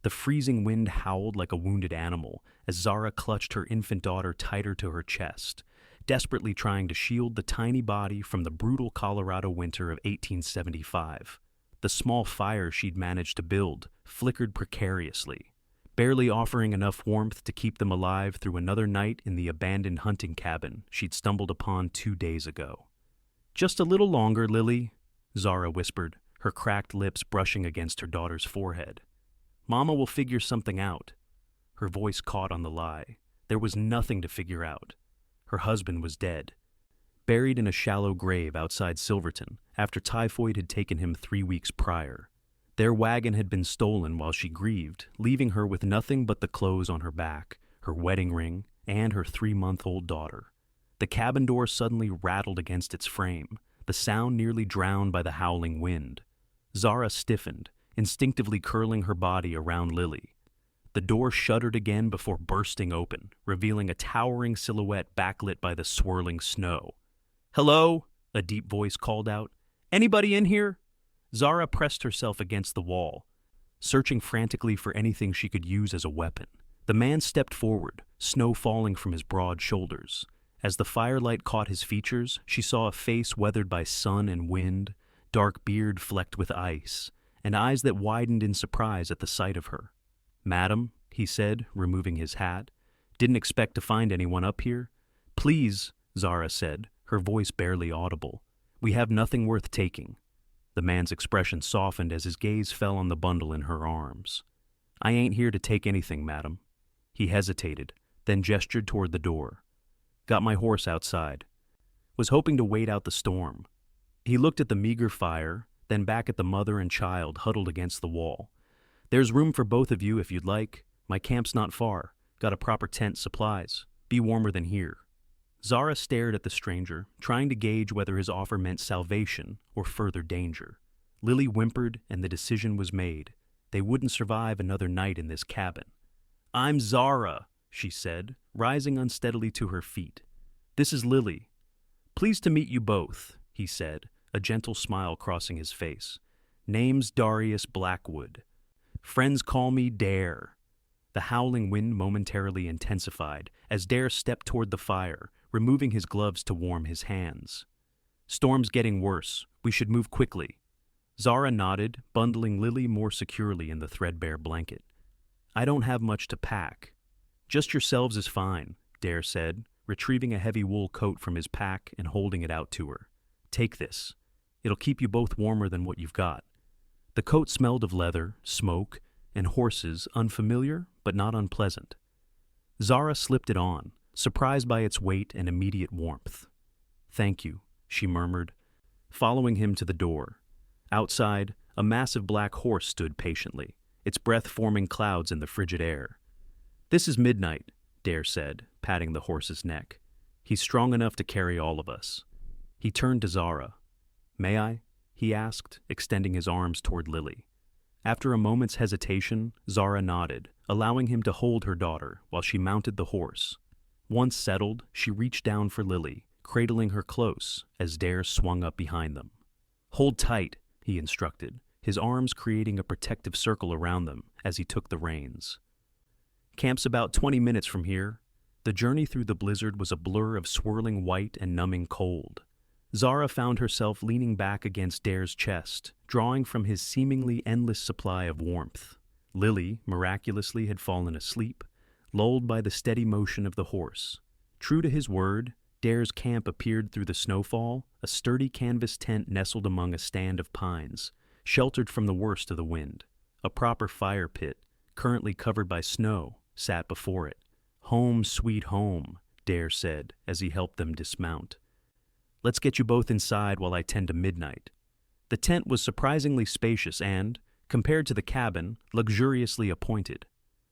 The freezing wind howled like a wounded animal as Zara clutched her infant daughter tighter to her chest, desperately trying to shield the tiny body from the brutal Colorado winter of 1875. The small fire she'd managed to build flickered precariously, barely offering enough warmth to keep them alive through another night in the abandoned hunting cabin she'd stumbled upon 2 days ago. "Just a little longer, Lily," Zara whispered, her cracked lips brushing against her daughter's forehead. "Mama will figure something out." Her voice caught on the lie. There was nothing to figure out. Her husband was dead, buried in a shallow grave outside Silverton after typhoid had taken him 3 weeks prior. Their wagon had been stolen while she grieved, leaving her with nothing but the clothes on her back, her wedding ring, and her 3-month-old daughter. The cabin door suddenly rattled against its frame, the sound nearly drowned by the howling wind. Zara stiffened, instinctively curling her body around Lily. The door shuddered again before bursting open, revealing a towering silhouette backlit by the swirling snow. "Hello?" a deep voice called out. "Anybody in here?" Zara pressed herself against the wall, searching frantically for anything she could use as a weapon. The man stepped forward, snow falling from his broad shoulders. As the firelight caught his features, she saw a face weathered by sun and wind, dark beard flecked with ice, and eyes that widened in surprise at the sight of her. "Madam," he said, removing his hat, "didn't expect to find anyone up here." "Please," Zara said, her voice barely audible. "We have nothing worth taking." The man's expression softened as his gaze fell on the bundle in her arms. "I ain't here to take anything, madam." He hesitated, then gestured toward the door. "Got my horse outside. Was hoping to wait out the storm." He looked at the meager fire, then back at the mother and child huddled against the wall. "There's room for both of you if you'd like. My camp's not far. Got a proper tent, supplies. Be warmer than here." Zara stared at the stranger, trying to gauge whether his offer meant salvation or further danger. Lily whimpered, and the decision was made. They wouldn't survive another night in this cabin. "I'm Zara," she said, rising unsteadily to her feet. "This is Lily." "Pleased to meet you both," he said, a gentle smile crossing his face. "Name's Dare Blackwood. Friends call me Dare." The howling wind momentarily intensified as Dare stepped toward the fire, removing his gloves to warm his hands. "Storm's getting worse. We should move quickly." Zara nodded, bundling Lily more securely in the threadbare blanket. "I don't have much to pack." "Just yourselves is fine," Dare said, retrieving a heavy wool coat from his pack and holding it out to her. "Take this. It'll keep you both warmer than what you've got." The coat smelled of leather, smoke, and horses, unfamiliar but not unpleasant. Zara slipped it on, surprised by its weight and immediate warmth. "Thank you," she murmured, following him to the door. Outside, a massive black horse stood patiently, its breath forming clouds in the frigid air. "This is Midnight," Dare said, patting the horse's neck. "He's strong enough to carry all of us." He turned to Zara. "May I?" he asked, extending his arms toward Lily. After a moment's hesitation, Zara nodded, allowing him to hold her daughter while she mounted the horse. Once settled, she reached down for Lily, cradling her close as Dare swung up behind them. "Hold tight," he instructed, his arms creating a protective circle around them as he took the reins. "Camp's about 20 minutes from here." The journey through the blizzard was a blur of swirling white and numbing cold. Zara found herself leaning back against Dare's chest, drawing from his seemingly endless supply of warmth. Lily, miraculously, had fallen asleep, lulled by the steady motion of the horse. True to his word, Dare's camp appeared through the snowfall, a sturdy canvas tent nestled among a stand of pines, sheltered from the worst of the wind. A proper fire pit, currently covered by snow, sat before it. "Home, sweet home," Dare said as he helped them dismount. "Let's get you both inside while I tend to Midnight." The tent was surprisingly spacious and, compared to the cabin, luxuriously appointed.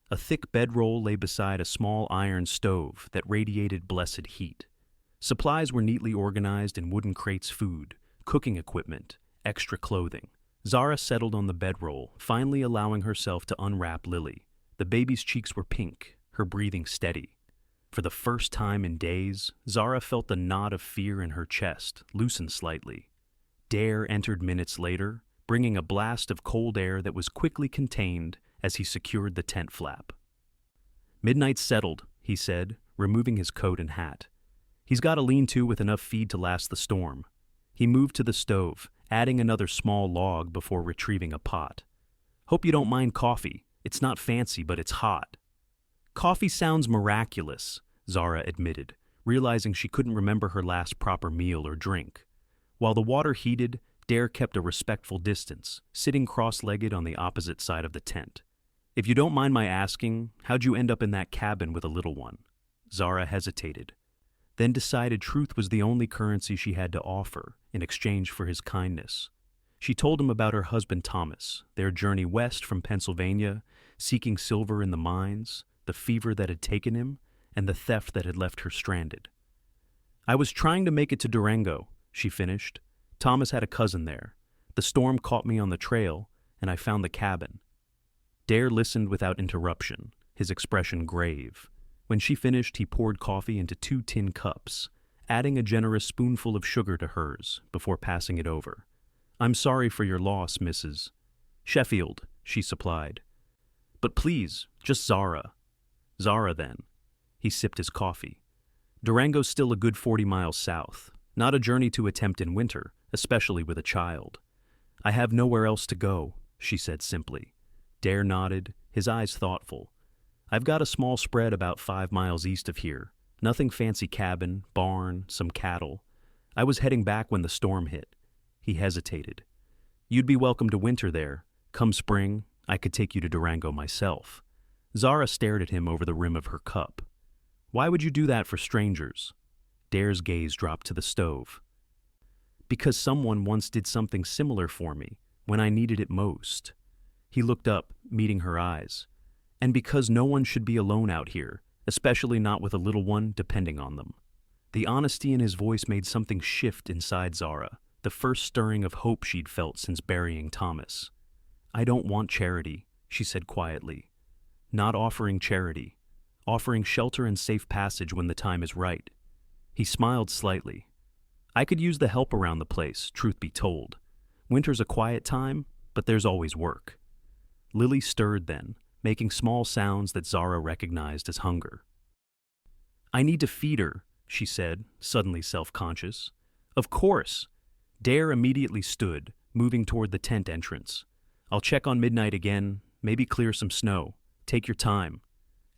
A thick bedroll lay beside a small iron stove that radiated blessed heat. Supplies were neatly organized in wooden crates: food, cooking equipment, extra clothing. Zara settled on the bedroll, finally allowing herself to unwrap Lily. The baby's cheeks were pink, her breathing steady. For the first time in days, Zara felt the knot of fear in her chest loosen slightly. Dare entered minutes later, bringing a blast of cold air that was quickly contained as he secured the tent flap. "Midnight's settled," he said, removing his coat and hat. "He's got a lean-to with enough feed to last the storm." He moved to the stove, adding another small log before retrieving a pot. "Hope you don't mind coffee. It's not fancy, but it's hot." "Coffee sounds miraculous," Zara admitted, realizing she couldn't remember her last proper meal or drink. While the water heated, Dare kept a respectful distance, sitting cross-legged on the opposite side of the tent. "If you don't mind my asking, how'd you end up in that cabin with a little one?" Zara hesitated, then decided truth was the only currency she had to offer in exchange for his kindness. She told him about her husband Thomas, their journey west from Pennsylvania, seeking silver in the mines, the fever that had taken him, and the theft that had left her stranded. "I was trying to make it to Durango," she finished. "Thomas had a cousin there. The storm caught me on the trail, and I found the cabin." Dare listened without interruption, his expression grave. When she finished, he poured coffee into 2 tin cups, adding a generous spoonful of sugar to hers before passing it over. "I'm sorry for your loss, Mrs. Sheffield," she supplied. "But please, just Zara." "Zara, then." He sipped his coffee. "Durango's still a good 40 miles south. Not a journey to attempt in winter, especially with a child." "I have nowhere else to go," she said simply. Dare nodded, his eyes thoughtful. "I've got a small spread about 5 miles east of here. Nothing fancy cabin, barn, some cattle. I was heading back when the storm hit." He hesitated. "You'd be welcome to winter there. Come spring, I could take you to Durango myself." Zara stared at him over the rim of her cup. "Why would you do that for strangers?" Dare's gaze dropped to the stove. "Because someone once did something similar for me, when I needed it most." He looked up, meeting her eyes. "And because no one should be alone out here, especially not with a little one depending on them." The honesty in his voice made something shift inside Zara, the first stirring of hope she'd felt since burying Thomas. "I don't want charity," she said quietly. "Not offering charity. Offering shelter and safe passage when the time is right." He smiled slightly. "I could use the help around the place, truth be told. Winter's a quiet time, but there's always work." Lily stirred then, making small sounds that Zara recognized as hunger. "I need to feed her," she said, suddenly self-conscious. "Of course." Dare immediately stood, moving toward the tent entrance. "I'll check on Midnight again, maybe clear some snow. Take your time."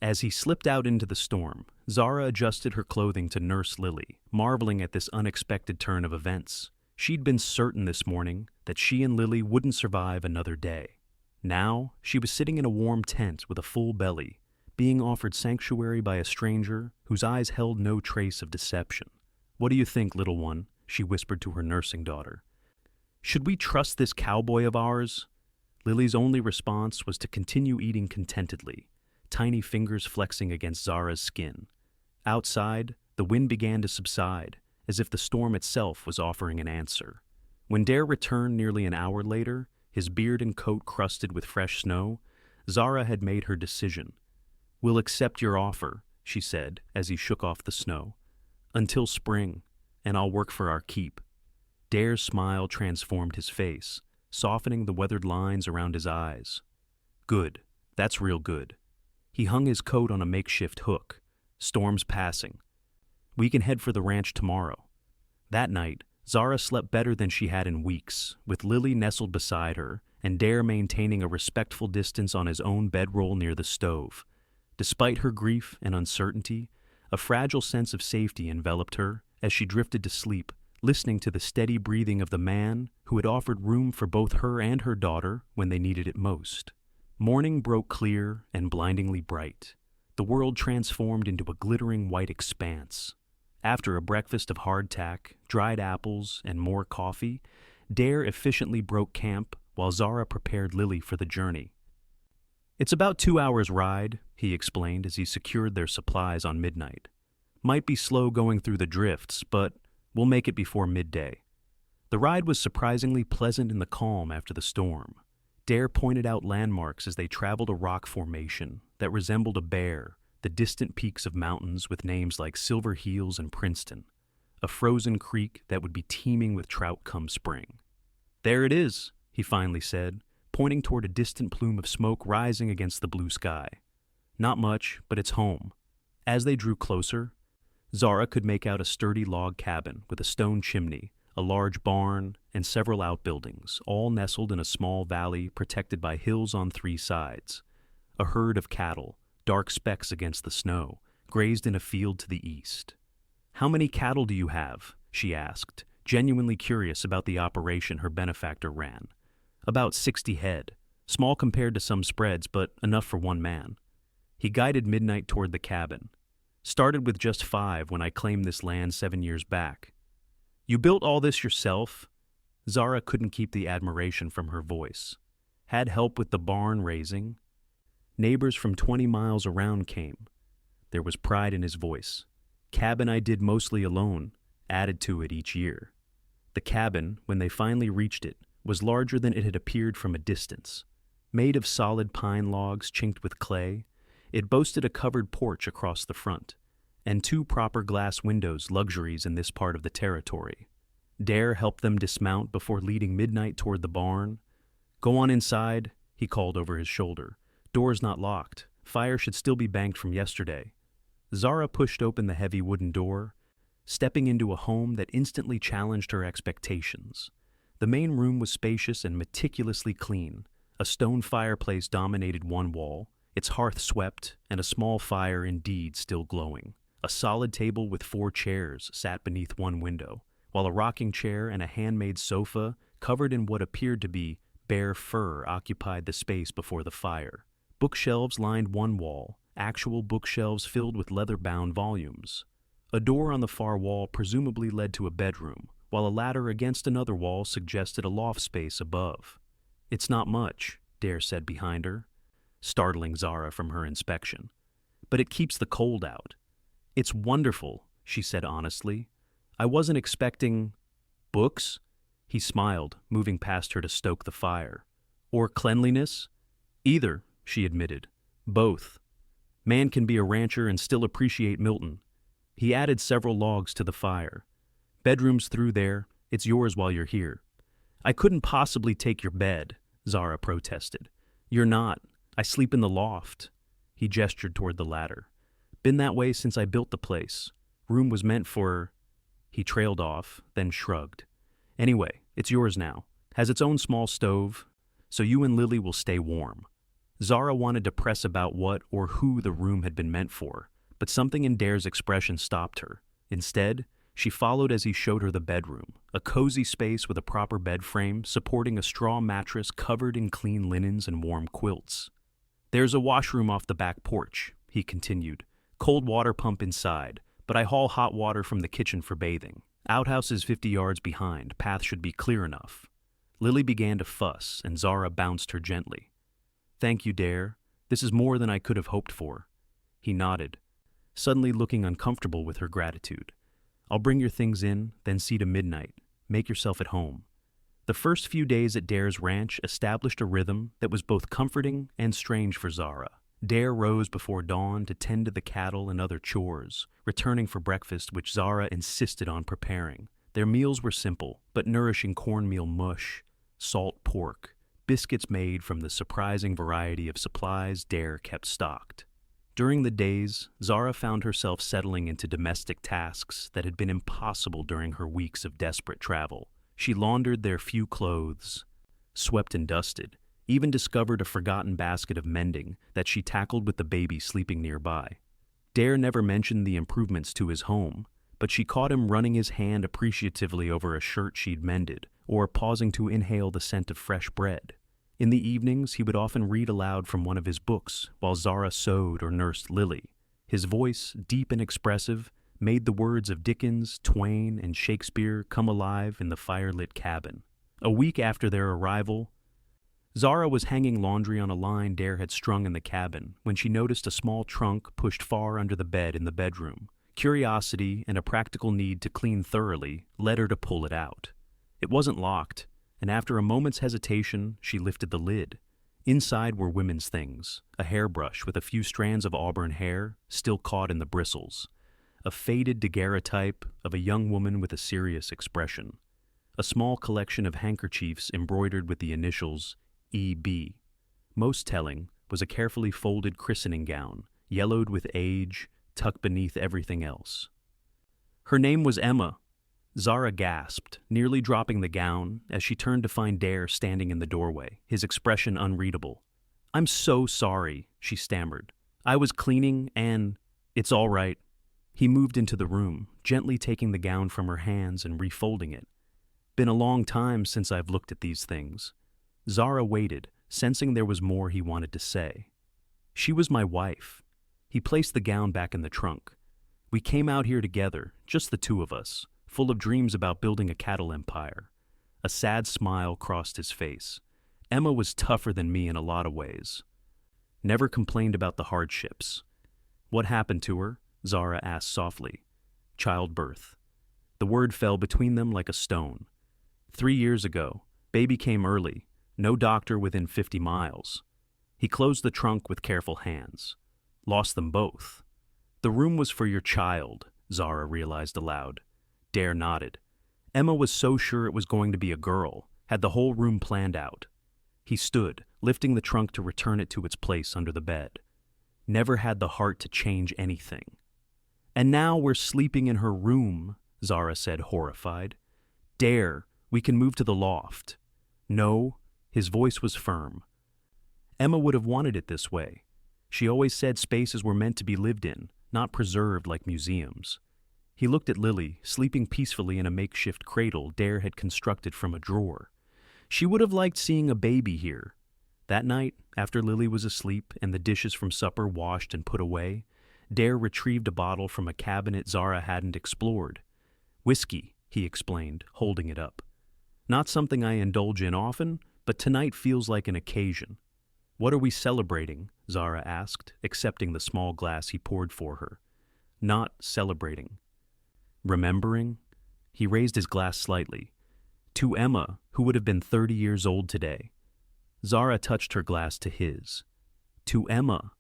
As he slipped out into the storm, Zara adjusted her clothing to nurse Lily, marveling at this unexpected turn of events. She'd been certain this morning that she and Lily wouldn't survive another day. Now, she was sitting in a warm tent with a full belly, being offered sanctuary by a stranger whose eyes held no trace of deception. "What do you think, little one?" she whispered to her nursing daughter. "Should we trust this cowboy of ours?" Lily's only response was to continue eating contentedly, tiny fingers flexing against Zara's skin. Outside, the wind began to subside, as if the storm itself was offering an answer. When Dare returned nearly an hour later, his beard and coat crusted with fresh snow, Zara had made her decision. "We'll accept your offer," she said as he shook off the snow. "Until spring, and I'll work for our keep." Dare's smile transformed his face, softening the weathered lines around his eyes. "Good. That's real good." He hung his coat on a makeshift hook. "Storm's passing. We can head for the ranch tomorrow." That night, Zara slept better than she had in weeks, with Lily nestled beside her and Dare maintaining a respectful distance on his own bedroll near the stove. Despite her grief and uncertainty, a fragile sense of safety enveloped her as she drifted to sleep, listening to the steady breathing of the man who had offered room for both her and her daughter when they needed it most. Morning broke clear and blindingly bright. The world transformed into a glittering white expanse. After a breakfast of hardtack, dried apples, and more coffee, Dare efficiently broke camp while Zara prepared Lily for the journey. "It's about 2 hours' ride," he explained as he secured their supplies on Midnight. "Might be slow going through the drifts, but we'll make it before midday." The ride was surprisingly pleasant in the calm after the storm. Dare pointed out landmarks as they traveled a rock formation that resembled a bear, the distant peaks of mountains with names like Silver Heels and Princeton, a frozen creek that would be teeming with trout come spring. "There it is," he finally said, pointing toward a distant plume of smoke rising against the blue sky. Not much, but it's home. As they drew closer, Zara could make out a sturdy log cabin with a stone chimney, a large barn, and several outbuildings, all nestled in a small valley protected by hills on three sides. A herd of cattle, dark specks against the snow, grazed in a field to the east. "How many cattle do you have?" she asked, genuinely curious about the operation her benefactor ran. "About 60 head, small compared to some spreads, but enough for one man." He guided Midnight toward the cabin. "Started with just 5 when I claimed this land 7 years back." "You built all this yourself?" Zara couldn't keep the admiration from her voice. "Had help with the barn raising?" "Neighbors from 20 miles around came." There was pride in his voice. "Cabin I did mostly alone, added to it each year." The cabin, when they finally reached it, was larger than it had appeared from a distance. Made of solid pine logs chinked with clay, it boasted a covered porch across the front, and 2 proper glass windows, luxuries in this part of the territory. Dare helped them dismount before leading Midnight toward the barn. "Go on inside," he called over his shoulder. "Door's not locked. Fire should still be banked from yesterday." Zara pushed open the heavy wooden door, stepping into a home that instantly challenged her expectations. The main room was spacious and meticulously clean. A stone fireplace dominated one wall, its hearth swept, and a small fire indeed still glowing. A solid table with 4 chairs sat beneath one window, while a rocking chair and a handmade sofa, covered in what appeared to be bear fur, occupied the space before the fire. Bookshelves lined one wall, actual bookshelves filled with leather-bound volumes. A door on the far wall presumably led to a bedroom, while a ladder against another wall suggested a loft space above. "It's not much," Dare said behind her, startling Zara from her inspection. "But it keeps the cold out." "It's wonderful," she said honestly. "I wasn't expecting—" "Books?" He smiled, moving past her to stoke the fire. "Or cleanliness?" "Either," she admitted. "Both. Man can be a rancher and still appreciate Milton." He added several logs to the fire. "Bedroom's through there. It's yours while you're here." "I couldn't possibly take your bed," Zara protested. "You're not. I sleep in the loft." He gestured toward the ladder. "Been that way since I built the place. Room was meant for—" He trailed off, then shrugged. "Anyway, it's yours now. Has its own small stove, so you and Lily will stay warm." Zara wanted to press about what or who the room had been meant for, but something in Dare's expression stopped her. Instead, she followed as he showed her the bedroom, a cozy space with a proper bed frame supporting a straw mattress covered in clean linens and warm quilts. "There's a washroom off the back porch," he continued. "Cold water pump inside, but I haul hot water from the kitchen for bathing. Outhouse is 50 yards behind. Path should be clear enough." Lily began to fuss, and Zara bounced her gently. "Thank you, Dare. This is more than I could have hoped for." He nodded, suddenly looking uncomfortable with her gratitude. "I'll bring your things in, then see to Midnight. Make yourself at home." The first few days at Dare's ranch established a rhythm that was both comforting and strange for Zara. Dare rose before dawn to tend to the cattle and other chores, returning for breakfast, which Zara insisted on preparing. Their meals were simple, but nourishing cornmeal mush, salt pork, biscuits made from the surprising variety of supplies Dare kept stocked. During the days, Zara found herself settling into domestic tasks that had been impossible during her weeks of desperate travel. She laundered their few clothes, swept and dusted, even discovered a forgotten basket of mending that she tackled with the baby sleeping nearby. Dare never mentioned the improvements to his home, but she caught him running his hand appreciatively over a shirt she'd mended, or pausing to inhale the scent of fresh bread. In the evenings, he would often read aloud from one of his books while Zara sewed or nursed Lily. His voice, deep and expressive, made the words of Dickens, Twain, and Shakespeare come alive in the firelit cabin. A week after their arrival, Zara was hanging laundry on a line Dare had strung in the cabin when she noticed a small trunk pushed far under the bed in the bedroom. Curiosity and a practical need to clean thoroughly led her to pull it out. It wasn't locked, and after a moment's hesitation, she lifted the lid. Inside were women's things, a hairbrush with a few strands of auburn hair still caught in the bristles, a faded daguerreotype of a young woman with a serious expression, a small collection of handkerchiefs embroidered with the initials E.B. Most telling was a carefully folded christening gown, yellowed with age, tucked beneath everything else. Her name was Emma. Zara gasped, nearly dropping the gown as she turned to find Dare standing in the doorway, his expression unreadable. "I'm so sorry," she stammered. "I was cleaning and it's all right." He moved into the room, gently taking the gown from her hands and refolding it. "Been a long time since I've looked at these things." Zara waited, sensing there was more he wanted to say. "She was my wife." He placed the gown back in the trunk. "We came out here together, just the two of us, full of dreams about building a cattle empire." A sad smile crossed his face. "Emma was tougher than me in a lot of ways. Never complained about the hardships." "What happened to her?" Zara asked softly. "Childbirth." The word fell between them like a stone. 3 years ago, baby came early, no doctor within 50 miles. He closed the trunk with careful hands. "Lost them both." "The room was for your child," Zara realized aloud. Dare nodded. "Emma was so sure it was going to be a girl, had the whole room planned out." He stood, lifting the trunk to return it to its place under the bed. "Never had the heart to change anything." "And now we're sleeping in her room," Zara said, horrified. "Dare, we can move to the loft." "No," his voice was firm. "Emma would have wanted it this way. She always said spaces were meant to be lived in, not preserved like museums." He looked at Lily, sleeping peacefully in a makeshift cradle Dare had constructed from a drawer. "She would have liked seeing a baby here." That night, after Lily was asleep and the dishes from supper washed and put away, Dare retrieved a bottle from a cabinet Zara hadn't explored. "Whiskey," he explained, holding it up. "Not something I indulge in often, but tonight feels like an occasion." "What are we celebrating?" Zara asked, accepting the small glass he poured for her. "Not celebrating." "Remembering?" He raised his glass slightly. "To Emma, who would have been 30 years old today." Zara touched her glass to his. "To Emma."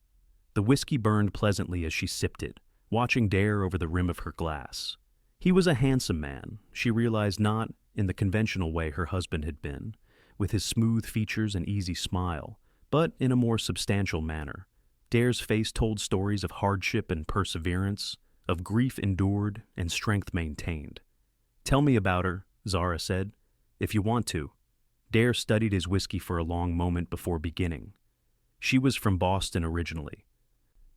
The whiskey burned pleasantly as she sipped it, watching Dare over the rim of her glass. He was a handsome man, she realized, not in the conventional way her husband had been, with his smooth features and easy smile, but in a more substantial manner. Dare's face told stories of hardship and perseverance, of grief endured and strength maintained. "Tell me about her," Zara said, "if you want to." Dare studied his whiskey for a long moment before beginning. "She was from Boston originally.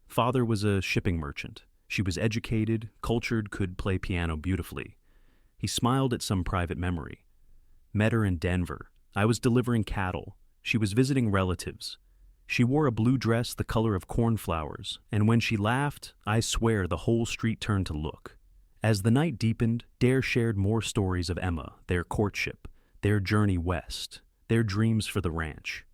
Father was a shipping merchant. She was educated, cultured, could play piano beautifully." He smiled at some private memory. "Met her in Denver. I was delivering cattle. She was visiting relatives. She wore a blue dress the color of cornflowers, and when she laughed, I swear the whole street turned to look." As the night deepened, Dare shared more stories of Emma, their courtship, their journey west, their dreams for the ranch.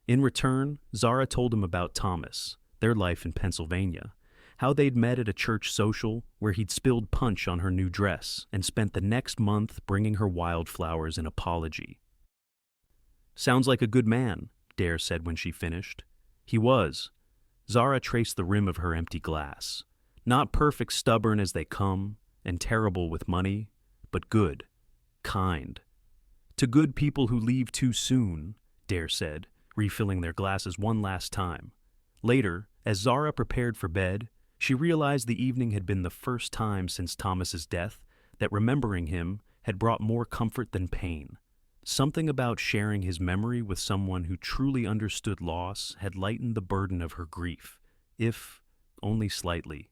In return, Zara told him about Thomas, their life in Pennsylvania, how they'd met at a church social where he'd spilled punch on her new dress and spent the next month bringing her wildflowers in apology. "Sounds like a good man," Dare said when she finished. "He was." Zara traced the rim of her empty glass. "Not perfect stubborn as they come, and terrible with money, but good, kind." "To good people who leave too soon," Dare said, refilling their glasses one last time. Later, as Zara prepared for bed, she realized the evening had been the first time since Thomas's death that remembering him had brought more comfort than pain. Something about sharing his memory with someone who truly understood loss had lightened the burden of her grief, if only slightly.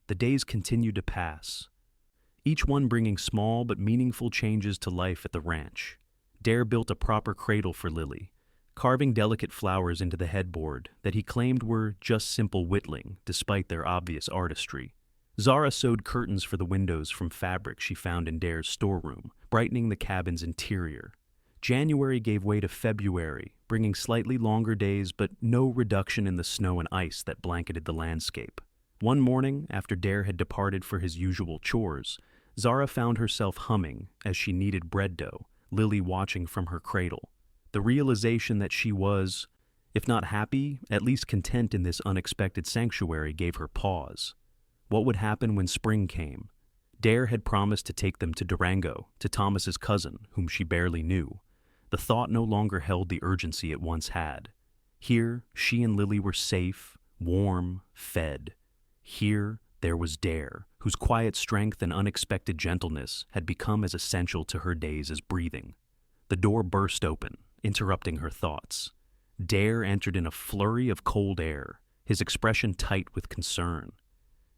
The days continued to pass, each one bringing small but meaningful changes to life at the ranch. Dare built a proper cradle for Lily, carving delicate flowers into the headboard that he claimed were just simple whittling, despite their obvious artistry. Zara sewed curtains for the windows from fabric she found in Dare's storeroom, brightening the cabin's interior. January gave way to February, bringing slightly longer days but no reduction in the snow and ice that blanketed the landscape. One morning, after Dare had departed for his usual chores, Zara found herself humming as she kneaded bread dough, Lily watching from her cradle. The realization that she was, if not happy, at least content in this unexpected sanctuary gave her pause. What would happen when spring came? Dare had promised to take them to Durango, to Thomas's cousin, whom she barely knew. The thought no longer held the urgency it once had. Here, she and Lily were safe, warm, fed. Here, there was Dare, whose quiet strength and unexpected gentleness had become as essential to her days as breathing. The door burst open, interrupting her thoughts. Dare entered in a flurry of cold air, his expression tight with concern.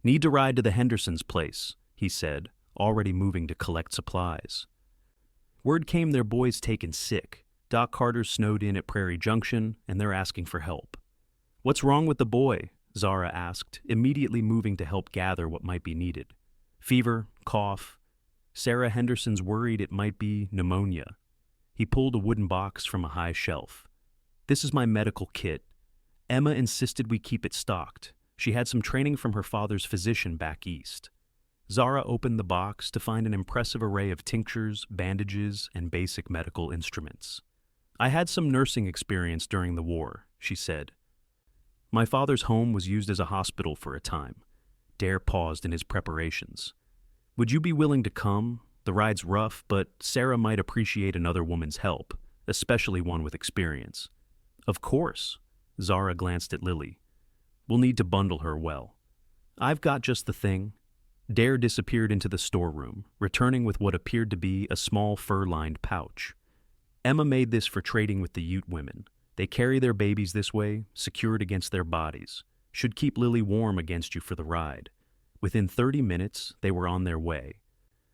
"Need to ride to the Hendersons' place," he said, already moving to collect supplies. Word came their boy's taken sick. Doc Carter's snowed in at Prairie Junction, and they're asking for help. "What's wrong with the boy?" Zara asked, immediately moving to help gather what might be needed. "Fever, cough." Sarah Henderson's worried it might be pneumonia. He pulled a wooden box from a high shelf. "This is my medical kit. Emma insisted we keep it stocked. She had some training from her father's physician back east." Zara opened the box to find an impressive array of tinctures, bandages, and basic medical instruments. "I had some nursing experience during the war," she said. "My father's home was used as a hospital for a time." Dare paused in his preparations. "Would you be willing to come? The ride's rough, but Sarah might appreciate another woman's help, especially one with experience." "Of course." Zara glanced at Lily. "We'll need to bundle her well." "I've got just the thing." Dare disappeared into the storeroom, returning with what appeared to be a small fur-lined pouch. "Emma made this for trading with the Ute women. They carry their babies this way, secured against their bodies. Should keep Lily warm against you for the ride." Within 30 minutes, they were on their way.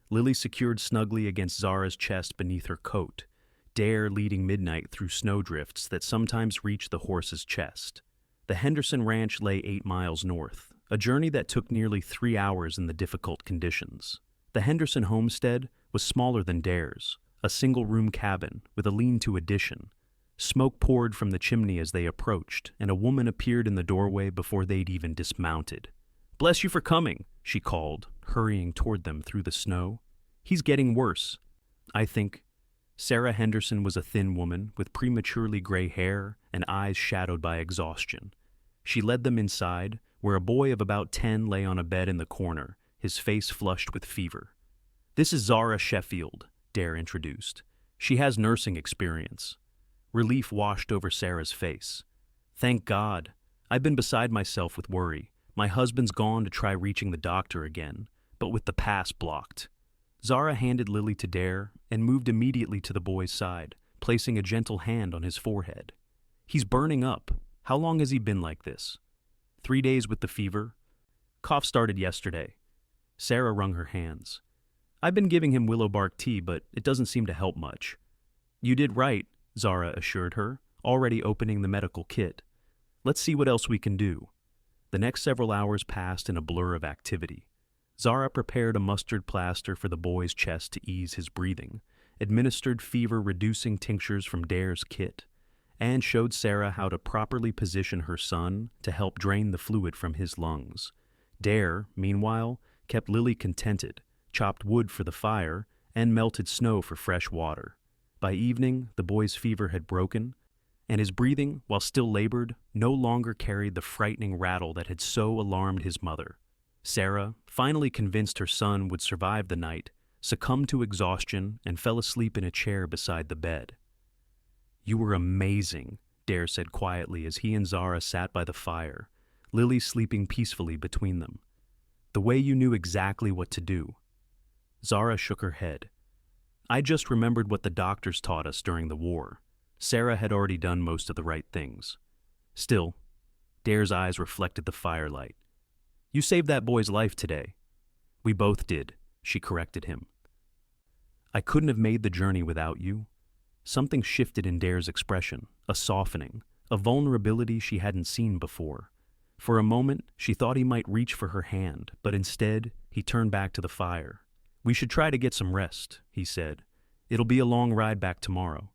Lily secured snugly against Zara's chest beneath her coat, Dare leading Midnight through snowdrifts that sometimes reached the horse's chest. The Henderson Ranch lay 8 miles north, a journey that took nearly 3 hours in the difficult conditions. The Henderson homestead was smaller than Dare's, a single-room cabin with a lean-to addition. Smoke poured from the chimney as they approached, and a woman appeared in the doorway before they'd even dismounted. "Bless you for coming," she called, hurrying toward them through the snow. "He's getting worse, I think." Sarah Henderson was a thin woman with prematurely gray hair and eyes shadowed by exhaustion. She led them inside, where a boy of about 10 lay on a bed in the corner, his face flushed with fever. "This is Zara Sheffield," Dare introduced. "She has nursing experience." Relief washed over Sarah's face. "Thank God. I've been beside myself with worry. My husband's gone to try reaching the doctor again, but with the pass blocked." Zara handed Lily to Dare and moved immediately to the boy's side, placing a gentle hand on his forehead. "He's burning up. How long has he been like this?" 3 days with the fever. Cough started yesterday." Sarah wrung her hands. "I've been giving him willow bark tea, but it doesn't seem to help much." "You did right," Zara assured her, already opening the medical kit. "Let's see what else we can do." The next several hours passed in a blur of activity. Zara prepared a mustard plaster for the boy's chest to ease his breathing, administered fever-reducing tinctures from Dare's kit, and showed Sarah how to properly position her son to help drain the fluid from his lungs. Dare, meanwhile, kept Lily contented, chopped wood for the fire, and melted snow for fresh water. By evening, the boy's fever had broken, and his breathing, while still labored, no longer carried the frightening rattle that had so alarmed his mother. Sarah, finally convinced her son would survive the night, succumbed to exhaustion and fell asleep in a chair beside the bed. "You were amazing," Dare said quietly as he and Zara sat by the fire, Lily sleeping peacefully between them. "The way you knew exactly what to do." Zara shook her head. "I just remembered what the doctors taught us during the war. Sarah had already done most of the right things." Still, Dare's eyes reflected the firelight. "You saved that boy's life today." "We both did," she corrected him. "I couldn't have made the journey without you." Something shifted in Dare's expression, a softening, a vulnerability she hadn't seen before. For a moment, she thought he might reach for her hand, but instead, he turned back to the fire. "We should try to get some rest," he said. "It'll be a long ride back tomorrow."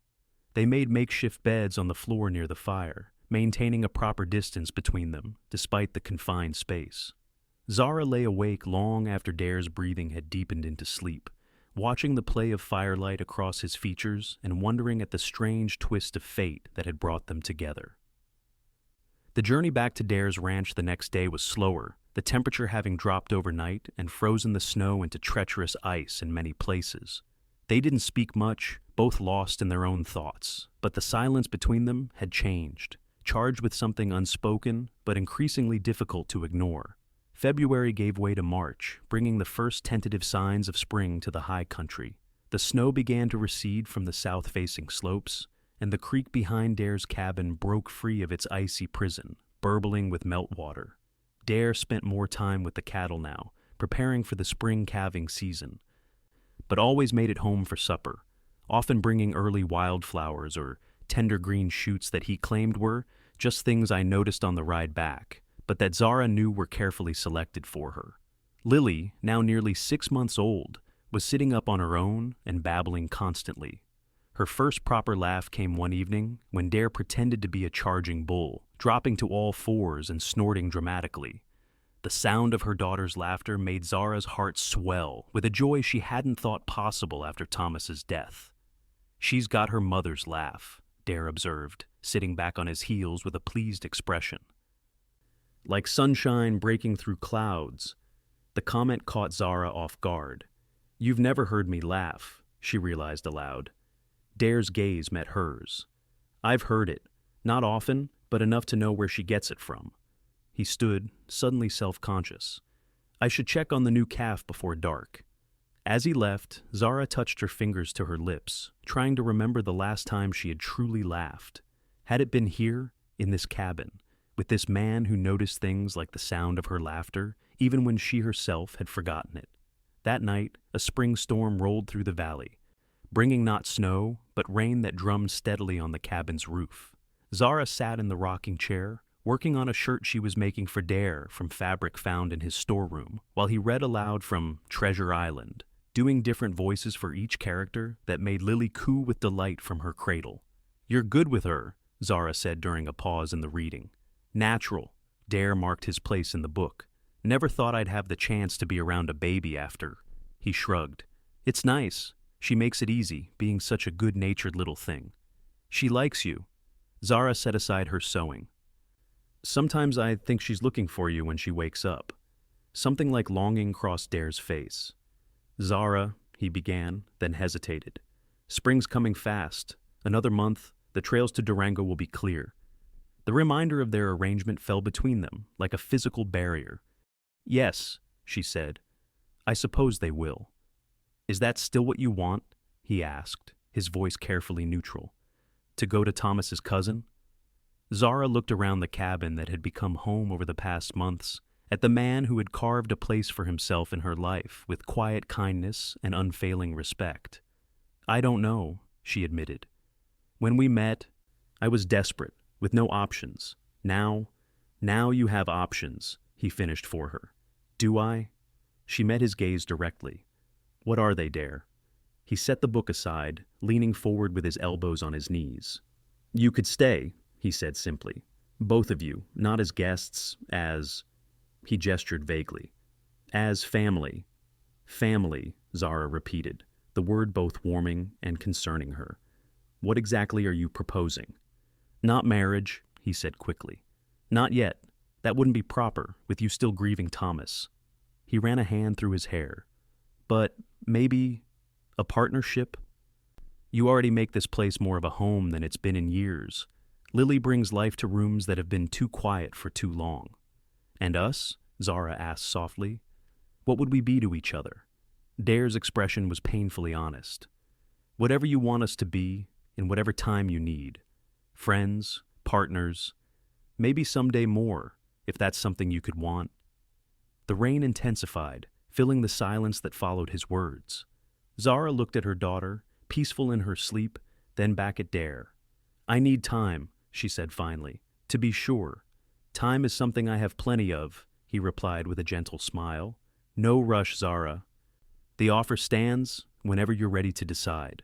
They made makeshift beds on the floor near the fire, maintaining a proper distance between them, despite the confined space. Zara lay awake long after Dare's breathing had deepened into sleep, watching the play of firelight across his features and wondering at the strange twist of fate that had brought them together. The journey back to Dare's ranch the next day was slower, the temperature having dropped overnight and frozen the snow into treacherous ice in many places. They didn't speak much, both lost in their own thoughts, but the silence between them had changed, charged with something unspoken but increasingly difficult to ignore. February gave way to March, bringing the first tentative signs of spring to the high country. The snow began to recede from the south-facing slopes, and the creek behind Dare's cabin broke free of its icy prison, burbling with meltwater. Dare spent more time with the cattle now, preparing for the spring calving season, but always made it home for supper, often bringing early wildflowers or tender green shoots that he claimed were just things I noticed on the ride back, but that Zara knew were carefully selected for her. Lily, now nearly 6 months old, was sitting up on her own and babbling constantly. Her first proper laugh came one evening when Dare pretended to be a charging bull, dropping to all fours and snorting dramatically. The sound of her daughter's laughter made Zara's heart swell with a joy she hadn't thought possible after Thomas's death. "She's got her mother's laugh," Dare observed, sitting back on his heels with a pleased expression. Like sunshine breaking through clouds, the comment caught Zara off guard. "You've never heard me laugh," she realized aloud. Dare's gaze met hers. "I've heard it, not often, but enough to know where she gets it from." He stood, suddenly self-conscious. "I should check on the new calf before dark." As he left, Zara touched her fingers to her lips, trying to remember the last time she had truly laughed. Had it been here, in this cabin, with this man who noticed things like the sound of her laughter, even when she herself had forgotten it? That night, a spring storm rolled through the valley, bringing not snow, but rain that drummed steadily on the cabin's roof. Zara sat in the rocking chair, working on a shirt she was making for Dare from fabric found in his storeroom, while he read aloud from Treasure Island, doing different voices for each character that made Lily coo with delight from her cradle. "You're good with her," Zara said during a pause in the reading. "Natural," Dare marked his place in the book. "Never thought I'd have the chance to be around a baby after." He shrugged. "It's nice. She makes it easy, being such a good-natured little thing." "She likes you." Zara set aside her sewing. "Sometimes I think she's looking for you when she wakes up." Something like longing crossed Dare's face. "Zara," he began, then hesitated. "Spring's coming fast. Another month, the trails to Durango will be clear." The reminder of their arrangement fell between them, like a physical barrier. "Yes," she said. "I suppose they will." "Is that still what you want?" he asked, his voice carefully neutral. "To go to Thomas's cousin?" Zara looked around the cabin that had become home over the past months, at the man who had carved a place for himself in her life with quiet kindness and unfailing respect. "I don't know," she admitted. "When we met, I was desperate, with no options. Now you have options," he finished for her. "Do I?" She met his gaze directly. "What are they, Dare?" He set the book aside, leaning forward with his elbows on his knees. "You could stay," he said simply. "Both of you, not as guests, as—" He gestured vaguely. "As family." "Family," Zara repeated, the word both warming and concerning her. "What exactly are you proposing?" "Not marriage," he said quickly. "Not yet. That wouldn't be proper, with you still grieving Thomas." He ran a hand through his hair. "But maybe a partnership? You already make this place more of a home than it's been in years. Lily brings life to rooms that have been too quiet for too long." "And us?" Zara asked softly. "What would we be to each other?" Dare's expression was painfully honest. "Whatever you want us to be, in whatever time you need. Friends, partners, maybe someday more, if that's something you could want." The rain intensified, filling the silence that followed his words. Zara looked at her daughter, peaceful in her sleep, then back at Dare. "I need time," she said finally. "To be sure. Time is something I have plenty of," he replied with a gentle smile. "No rush, Zara. The offer stands whenever you're ready to decide."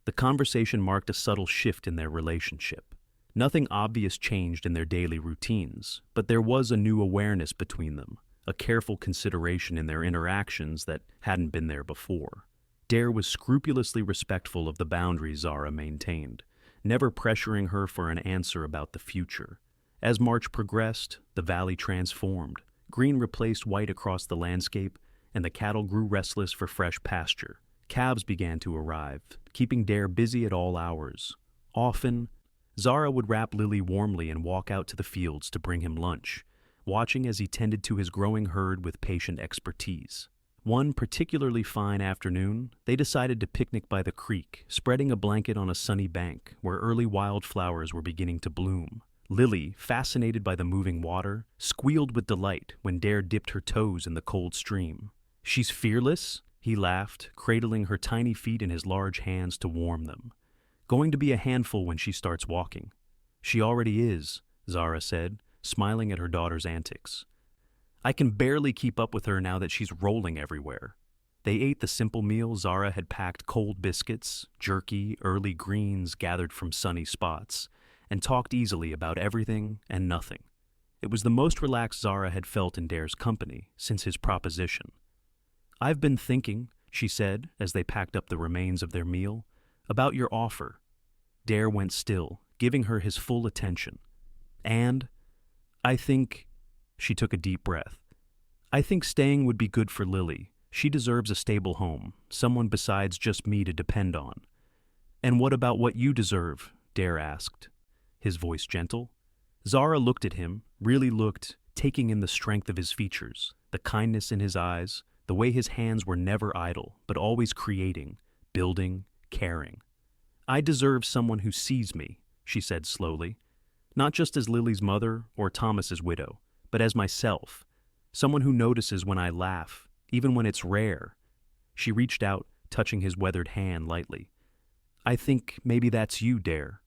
The conversation marked a subtle shift in their relationship. Nothing obvious changed in their daily routines, but there was a new awareness between them, a careful consideration in their interactions that hadn't been there before. Dare was scrupulously respectful of the boundaries Zara maintained, never pressuring her for an answer about the future. As March progressed, the valley transformed. Green replaced white across the landscape, and the cattle grew restless for fresh pasture, Cabs began to arrive, keeping Dare busy at all hours. Often, Zara would wrap Lily warmly and walk out to the fields to bring him lunch, watching as he tended to his growing herd with patient expertise. One particularly fine afternoon, they decided to picnic by the creek, spreading a blanket on a sunny bank where early wildflowers were beginning to bloom. Lily, fascinated by the moving water, squealed with delight when Dare dipped her toes in the cold stream. "She's fearless?" he laughed, cradling her tiny feet in his large hands to warm them. "Going to be a handful when she starts walking." "She already is," Zara said, smiling at her daughter's antics. "I can barely keep up with her now that she's rolling everywhere." They ate the simple meal Zara had packed: cold biscuits, jerky, early greens gathered from sunny spots, and talked easily about everything and nothing. It was the most relaxed Zara had felt in Dare's company since his proposition. "I've been thinking," she said as they packed up the remains of their meal, "about your offer." Dare went still, giving her his full attention. "And I think," she took a deep breath, "I think staying would be good for Lily. She deserves a stable home, someone besides just me to depend on." "And what about what you deserve?" Dare asked, his voice gentle. Zara looked at him, really looked, taking in the strength of his features, the kindness in his eyes, the way his hands were never idle, but always creating, building, caring. "I deserve someone who sees me," she said slowly. "Not just as Lily's mother or Thomas's widow, but as myself. Someone who notices when I laugh, even when it's rare." She reached out, touching his weathered hand lightly. "I think maybe that's you, Dare."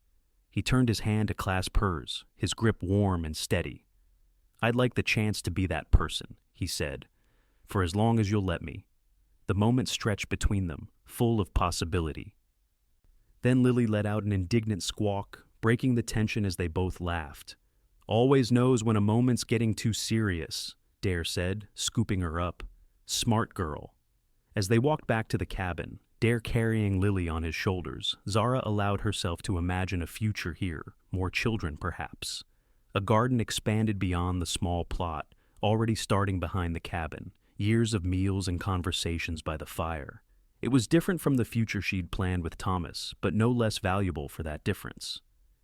He turned his hand to clasp hers, his grip warm and steady. "I'd like the chance to be that person," he said, "for as long as you'll let me." The moment stretched between them, full of possibility. Then Lily let out an indignant squawk, breaking the tension as they both laughed. "Always knows when a moment's getting too serious," Dare said, scooping her up. "Smart girl." As they walked back to the cabin, Dare carrying Lily on his shoulders, Zara allowed herself to imagine a future here, more children perhaps. A garden expanded beyond the small plot, already starting behind the cabin, years of meals and conversations by the fire. It was different from the future she'd planned with Thomas, but no less valuable for that difference.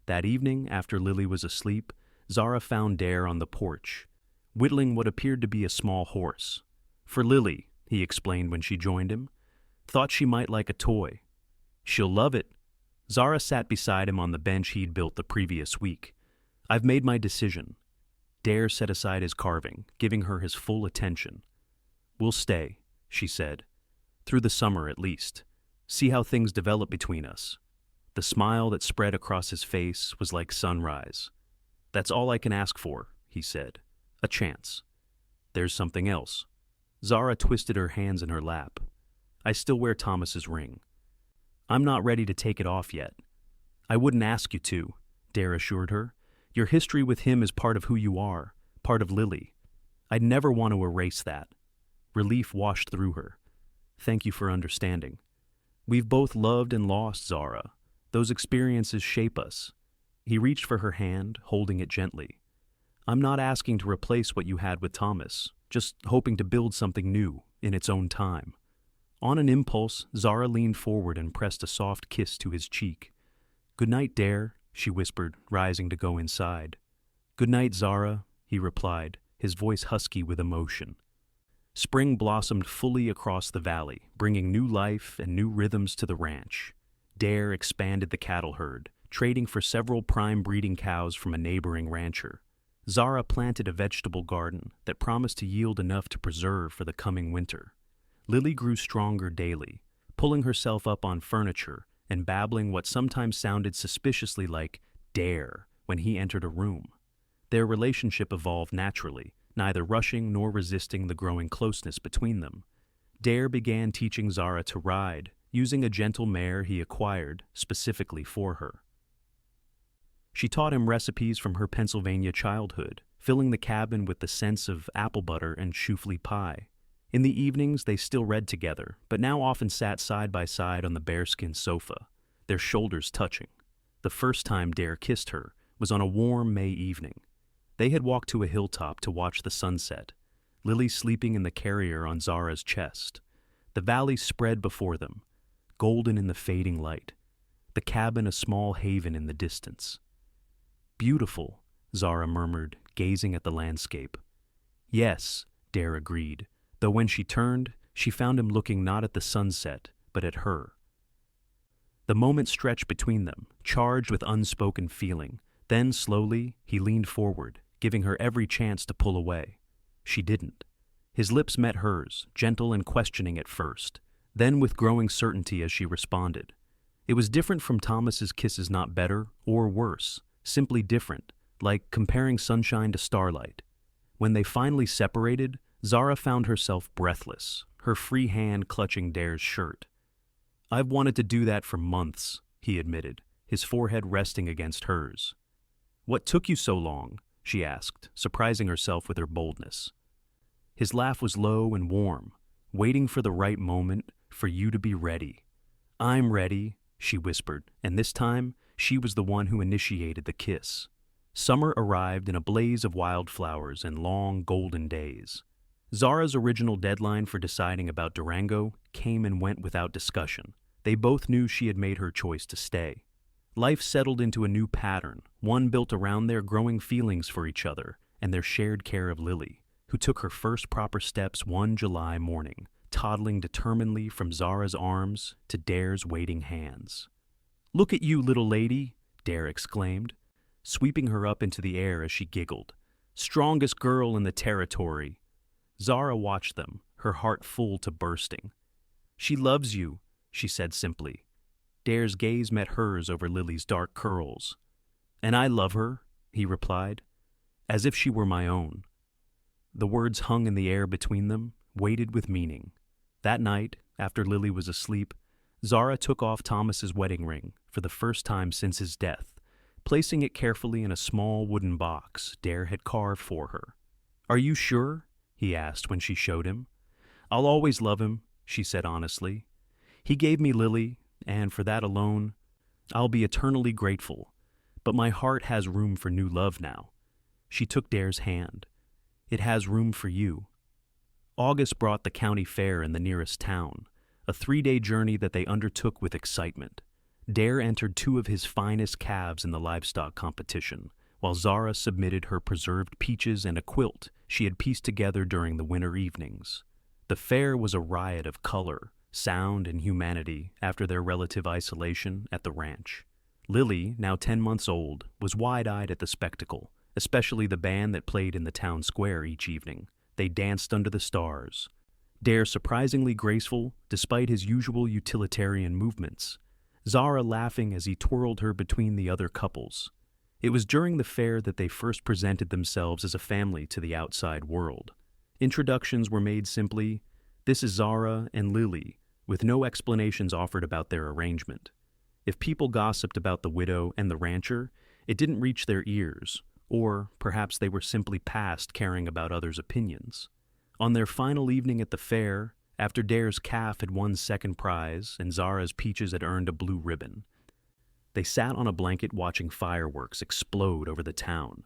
That evening, after Lily was asleep, Zara found Dare on the porch, whittling what appeared to be a small horse. "For Lily," he explained when she joined him. "Thought she might like a toy." "She'll love it." Zara sat beside him on the bench he'd built the previous week. "I've made my decision." Dare set aside his carving, giving her his full attention. "We'll stay," she said. "Through the summer at least. See how things develop between us." The smile that spread across his face was like sunrise. "That's all I can ask for," he said. "A chance." "There's something else." Zara twisted her hands in her lap. "I still wear Thomas's ring. I'm not ready to take it off yet." "I wouldn't ask you to," Dare assured her. "Your history with him is part of who you are, part of Lily. I'd never want to erase that." Relief washed through her. "Thank you for understanding. We've both loved and lost, Zara. Those experiences shape us." He reached for her hand, holding it gently. "I'm not asking to replace what you had with Thomas, just hoping to build something new in its own time." On an impulse, Zara leaned forward and pressed a soft kiss to his cheek. "Good night, Dare," she whispered, rising to go inside. "Good night, Zara," he replied, his voice husky with emotion. Spring blossomed fully across the valley, bringing new life and new rhythms to the ranch. Dare expanded the cattle herd, trading for several prime breeding cows from a neighboring rancher. Zara planted a vegetable garden that promised to yield enough to preserve for the coming winter. Lily grew stronger daily, pulling herself up on furniture and babbling what sometimes sounded suspiciously like "Dare" when he entered a room. Their relationship evolved naturally, neither rushing nor resisting the growing closeness between them. Dare began teaching Zara to ride, using a gentle mare he acquired specifically for her. She taught him recipes from her Pennsylvania childhood, filling the cabin with the scents of apple butter and choufle pie. In the evenings, they still read together, but now often sat side by side on the bearskin sofa, their shoulders touching. The first time Dare kissed her was on a warm May evening. They had walked to a hilltop to watch the sunset, Lily sleeping in the carrier on Zara's chest. The valley spread before them, golden in the fading light, the cabin a small haven in the distance. "Beautiful," Zara murmured, gazing at the landscape. "Yes," Dare agreed, though when she turned, she found him looking not at the sunset, but at her. The moment stretched between them, charged with unspoken feeling. Then, slowly, he leaned forward, giving her every chance to pull away. She didn't. His lips met hers, gentle and questioning at first, then with growing certainty as she responded. It was different from Thomas's kisses, not better or worse, simply different, like comparing sunshine to starlight. When they finally separated, Zara found herself breathless, her free hand clutching Dare's shirt. "I've wanted to do that for months," he admitted, his forehead resting against hers. "What took you so long?" she asked, surprising herself with her boldness. His laugh was low and warm, waiting for the right moment, for you to be ready. "I'm ready," she whispered, and this time she was the one who initiated the kiss. Summer arrived in a blaze of wildflowers and long, golden days. Zara's original deadline for deciding about Durango came and went without discussion. They both knew she had made her choice to stay. Life settled into a new pattern, one built around their growing feelings for each other and their shared care of Lily, who took her first proper steps one July morning, toddling determinedly from Zara's arms to Dare's waiting hands. "Look at you, little lady," Dare exclaimed, sweeping her up into the air as she giggled. "Strongest girl in the territory." Zara watched them, her heart full to bursting. "She loves you," she said simply. Dare's gaze met hers over Lily's dark curls. "And I love her," he replied, "as if she were my own." The words hung in the air between them, weighted with meaning. That night, after Lily was asleep, Zara took off Thomas's wedding ring for the first time since his death, placing it carefully in a small wooden box Dare had carved for her. "Are you sure?" he asked when she showed him. "I'll always love him," she said honestly. "He gave me Lily, and for that alone, I'll be eternally grateful. But my heart has room for new love now." She took Dare's hand. "It has room for you." August brought the county fair in the nearest town, a 3-day journey that they undertook with excitement. Dare entered 2 of his finest calves in the livestock competition, while Zara submitted her preserved peaches and a quilt she had pieced together during the winter evenings. The fair was a riot of color, sound, and humanity after their relative isolation at the ranch. Lily, now 10 months old, was wide-eyed at the spectacle, especially the band that played in the town square each evening. They danced under the stars. Dare surprisingly graceful, despite his usual utilitarian movements. Zara laughing as he twirled her between the other couples. It was during the fair that they first presented themselves as a family to the outside world. Introductions were made simply, "This is Zara and Lily," with no explanations offered about their arrangement. If people gossiped about the widow and the rancher, it didn't reach their ears, or perhaps they were simply past caring about others' opinions. On their final evening at the fair, after Dare's calf had won second prize and Zara's peaches had earned a blue ribbon, they sat on a blanket watching fireworks explode over the town.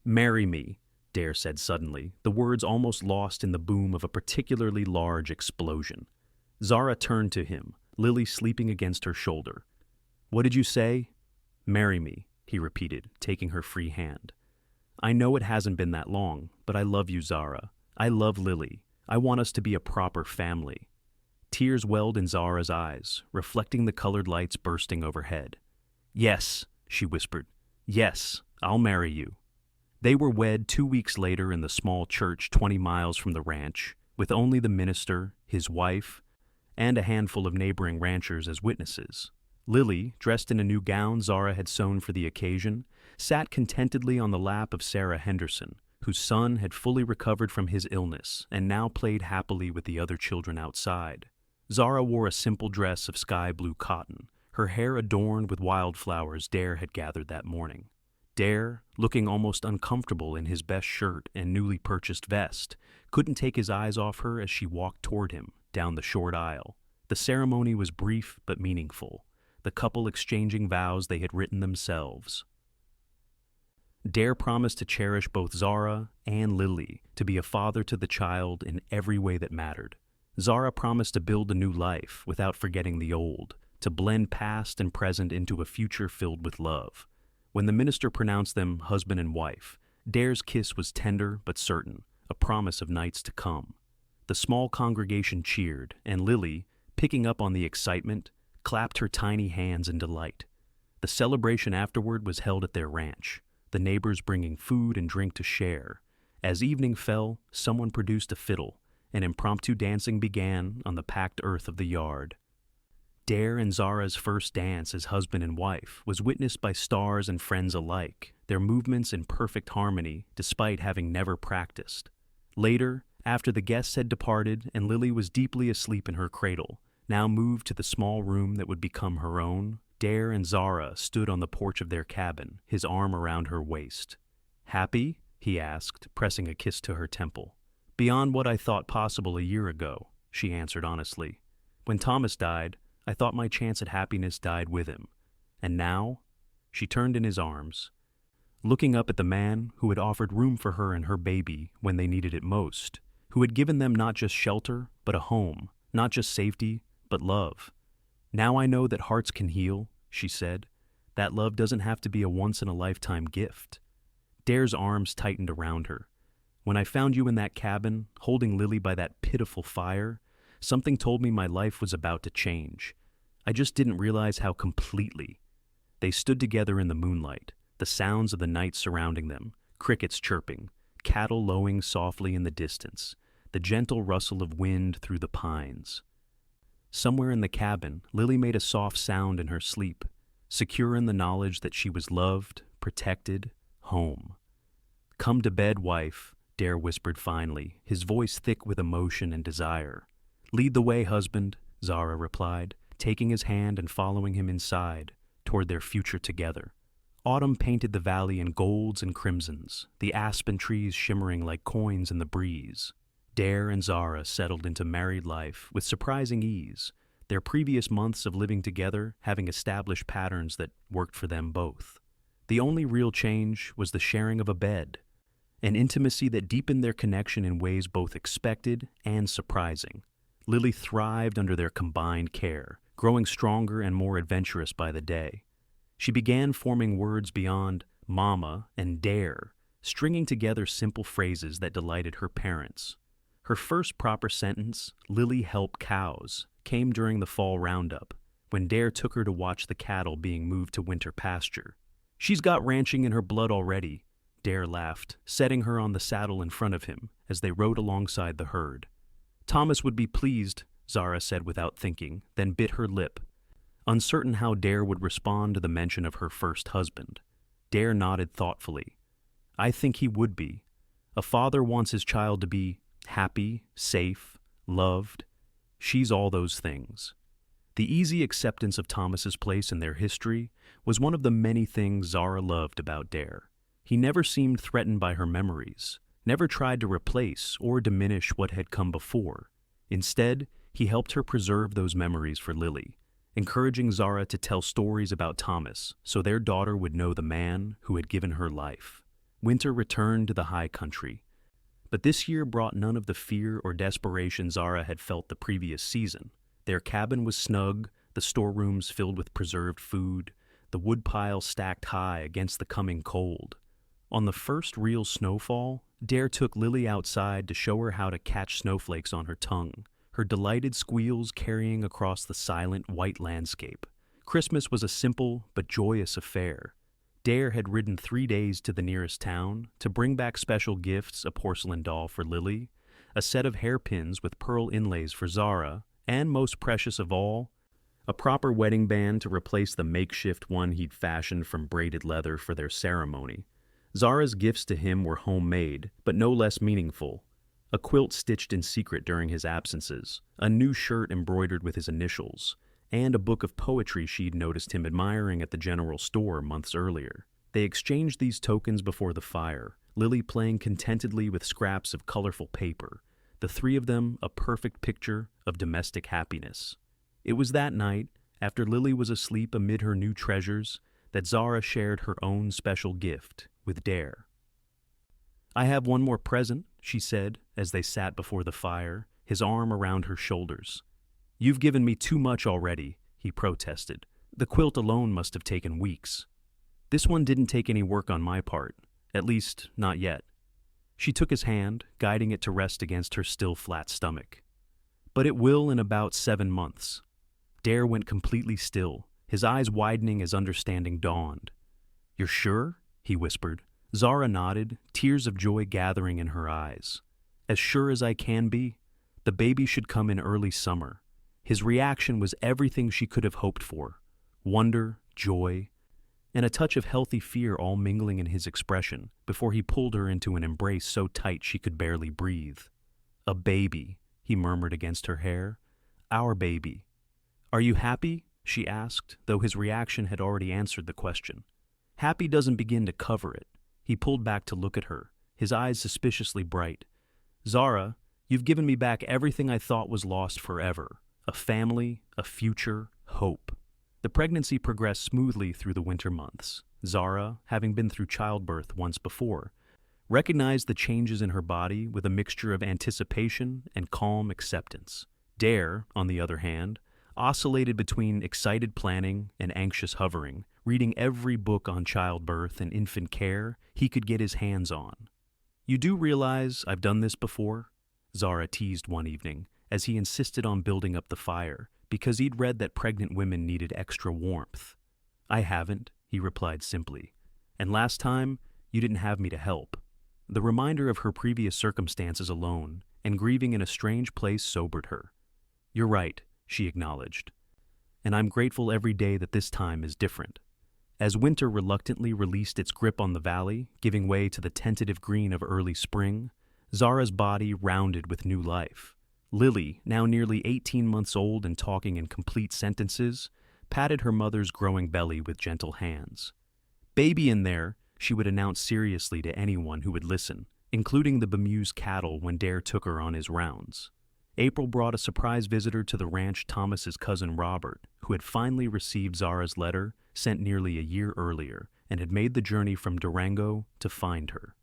"Marry me," Dare said suddenly, the words almost lost in the boom of a particularly large explosion. Zara turned to him, Lily sleeping against her shoulder. "What did you say?" "Marry me," he repeated, taking her free hand. "I know it hasn't been that long, but I love you, Zara. I love Lily. I want us to be a proper family." Tears welled in Zara's eyes, reflecting the colored lights bursting overhead. "Yes," she whispered. "Yes, I'll marry you." They were wed 2 weeks later in the small church 20 miles from the ranch, with only the minister, his wife, and a handful of neighboring ranchers as witnesses. Lily, dressed in a new gown Zara had sewn for the occasion, sat contentedly on the lap of Sarah Henderson, whose son had fully recovered from his illness and now played happily with the other children outside. Zara wore a simple dress of sky blue cotton, her hair adorned with wildflowers Dare had gathered that morning. Dare, looking almost uncomfortable in his best shirt and newly purchased vest, couldn't take his eyes off her as she walked toward him down the short aisle. The ceremony was brief but meaningful, the couple exchanging vows they had written themselves. Dare promised to cherish both Zara and Lily, to be a father to the child in every way that mattered. Zara promised to build a new life without forgetting the old, to blend past and present into a future filled with love. When the minister pronounced them husband and wife, Dare's kiss was tender but certain, a promise of nights to come. The small congregation cheered, and Lily, picking up on the excitement, clapped her tiny hands in delight. The celebration afterward was held at their ranch, the neighbors bringing food and drink to share. As evening fell, someone produced a fiddle, and impromptu dancing began on the packed earth of the yard. Dare and Zara's first dance as husband and wife was witnessed by stars and friends alike, their movements in perfect harmony despite having never practiced. Later, after the guests had departed and Lily was deeply asleep in her cradle, now moved to the small room that would become her own, Dare and Zara stood on the porch of their cabin, his arm around her waist. "Happy?" he asked, pressing a kiss to her temple. "Beyond what I thought possible a year ago," she answered honestly. "When Thomas died, I thought my chance at happiness died with him. And now?" She turned in his arms, looking up at the man who had offered room for her and her baby when they needed it most, who had given them not just shelter, but a home, not just safety, but love. "Now I know that hearts can heal," she said. "That love doesn't have to be a once-in-a-lifetime gift." Dare's arms tightened around her. "When I found you in that cabin, holding Lily by that pitiful fire, something told me my life was about to change. I just didn't realize how completely." They stood together in the moonlight, the sounds of the night surrounding them, crickets chirping, cattle lowing softly in the distance, the gentle rustle of wind through the pines. Somewhere in the cabin, Lily made a soft sound in her sleep, secure in the knowledge that she was loved, protected, home. "Come to bed, wife," Dare whispered finally, his voice thick with emotion and desire. "Lead the way, husband," Zara replied, taking his hand and following him inside, toward their future together. Autumn painted the valley in golds and crimsons, the aspen trees shimmering like coins in the breeze. Dare and Zara settled into married life with surprising ease, their previous months of living together having established patterns that worked for them both. The only real change was the sharing of a bed, an intimacy that deepened their connection in ways both expected and surprising. Lily thrived under their combined care, growing stronger and more adventurous by the day. She began forming words beyond mama and dare, stringing together simple phrases that delighted her parents. Her first proper sentence, "Lily help cows," came during the fall roundup, when Dare took her to watch the cattle being moved to winter pasture. "She's got ranching in her blood already," Dare laughed, setting her on the saddle in front of him as they rode alongside the herd. "Thomas would be pleased," Zara said without thinking, then bit her lip, uncertain how Dare would respond to the mention of her first husband. Dare nodded thoughtfully. "I think he would be. A father wants his child to be happy, safe, loved. She's all those things." The easy acceptance of Thomas's place in their history was one of the many things Zara loved about Dare. He never seemed threatened by her memories, never tried to replace or diminish what had come before. Instead, he helped her preserve those memories for Lily, encouraging Zara to tell stories about Thomas so their daughter would know the man who had given her life. Winter returned to the high country, but this year brought none of the fear or desperation Zara had felt the previous season. Their cabin was snug, the storerooms filled with preserved food, the woodpile stacked high against the coming cold. On the first real snowfall, Dare took Lily outside to show her how to catch snowflakes on her tongue, her delighted squeals carrying across the silent white landscape. Christmas was a simple but joyous affair. Dare had ridden 3 days to the nearest town to bring back special gifts, a porcelain doll for Lily, a set of hairpins with pearl inlays for Zara, and most precious of all, a proper wedding band to replace the makeshift one he'd fashioned from braided leather for their ceremony. Zara's gifts to him were homemade, but no less meaningful. A quilt stitched in secret during his absences, a new shirt embroidered with his initials, and a book of poetry she'd noticed him admiring at the general store months earlier. They exchanged these tokens before the fire, Lily playing contentedly with scraps of colorful paper, the three of them a perfect picture of domestic happiness. It was that night, after Lily was asleep amid her new treasures, that Zara shared her own special gift with Dare. "I have one more present," she said as they sat before the fire, his arm around her shoulders. "You've given me too much already," he protested. "The quilt alone must have taken weeks." "This one didn't take any work on my part. At least, not yet." She took his hand, guiding it to rest against her still flat stomach. "But it will in about 7 months." Dare went completely still, his eyes widening as understanding dawned. "You're sure?" he whispered. Zara nodded, tears of joy gathering in her eyes. "As sure as I can be. The baby should come in early summer." His reaction was everything she could have hoped for. Wonder, joy, and a touch of healthy fear all mingling in his expression before he pulled her into an embrace so tight she could barely breathe. "A baby," he murmured against her hair. "Our baby." "Are you happy?" she asked, though his reaction had already answered the question. Happy doesn't begin to cover it. He pulled back to look at her, his eyes suspiciously bright. "Zara, you've given me back everything I thought was lost forever. A family, a future, hope." The pregnancy progressed smoothly through the winter months. Zara, having been through childbirth once before, recognized the changes in her body with a mixture of anticipation and calm acceptance. Dare, on the other hand, oscillated between excited planning and anxious hovering, reading every book on childbirth and infant care he could get his hands on. "You do realize I've done this before?" Zara teased one evening, as he insisted on building up the fire, because he'd read that pregnant women needed extra warmth. "I haven't," he replied simply. "And last time, you didn't have me to help." The reminder of her previous circumstances alone, and grieving in a strange place, sobered her. "You're right," she acknowledged. "And I'm grateful every day that this time is different." As winter reluctantly released its grip on the valley, giving way to the tentative green of early spring, Zara's body rounded with new life. Lily, now nearly 18 months old and talking in complete sentences, patted her mother's growing belly with gentle hands. "Baby in there," she would announce seriously to anyone who would listen, including the bemused cattle when Dare took her on his rounds. April brought a surprise visitor to the ranch, Thomas's cousin Robert, who had finally received Zara's letter sent nearly a year earlier and had made the journey from Durango to find her.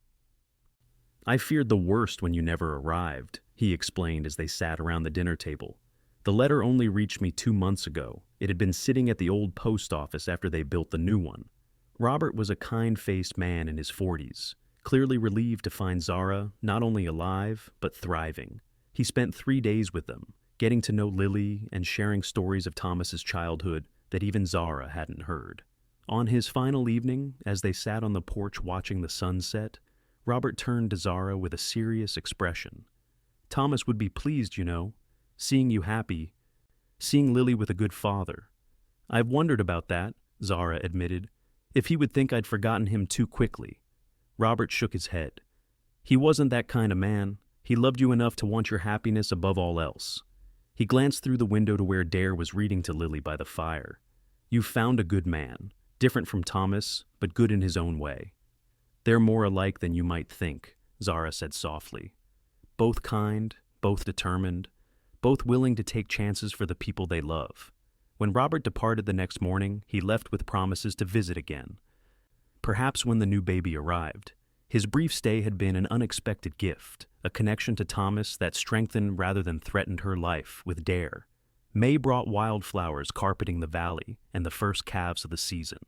"I feared the worst when you never arrived," he explained as they sat around the dinner table. "The letter only reached me 2 months ago. It had been sitting at the old post office after they built the new one." Robert was a kind-faced man in his 40s, clearly relieved to find Zara not only alive, but thriving. He spent 3 days with them, getting to know Lily and sharing stories of Thomas's childhood that even Zara hadn't heard. On his final evening, as they sat on the porch watching the sunset, Robert turned to Zara with a serious expression. "Thomas would be pleased, you know, seeing you happy, seeing Lily with a good father." "I've wondered about that," Zara admitted, "if he would think I'd forgotten him too quickly." Robert shook his head. "He wasn't that kind of man. He loved you enough to want your happiness above all else." He glanced through the window to where Dare was reading to Lily by the fire. "You've found a good man, different from Thomas, but good in his own way." "They're more alike than you might think," Zara said softly. "Both kind, both determined, both willing to take chances for the people they love." When Robert departed the next morning, he left with promises to visit again, perhaps when the new baby arrived. His brief stay had been an unexpected gift, a connection to Thomas that strengthened rather than threatened her life with Dare. May brought wildflowers carpeting the valley and the first calves of the season.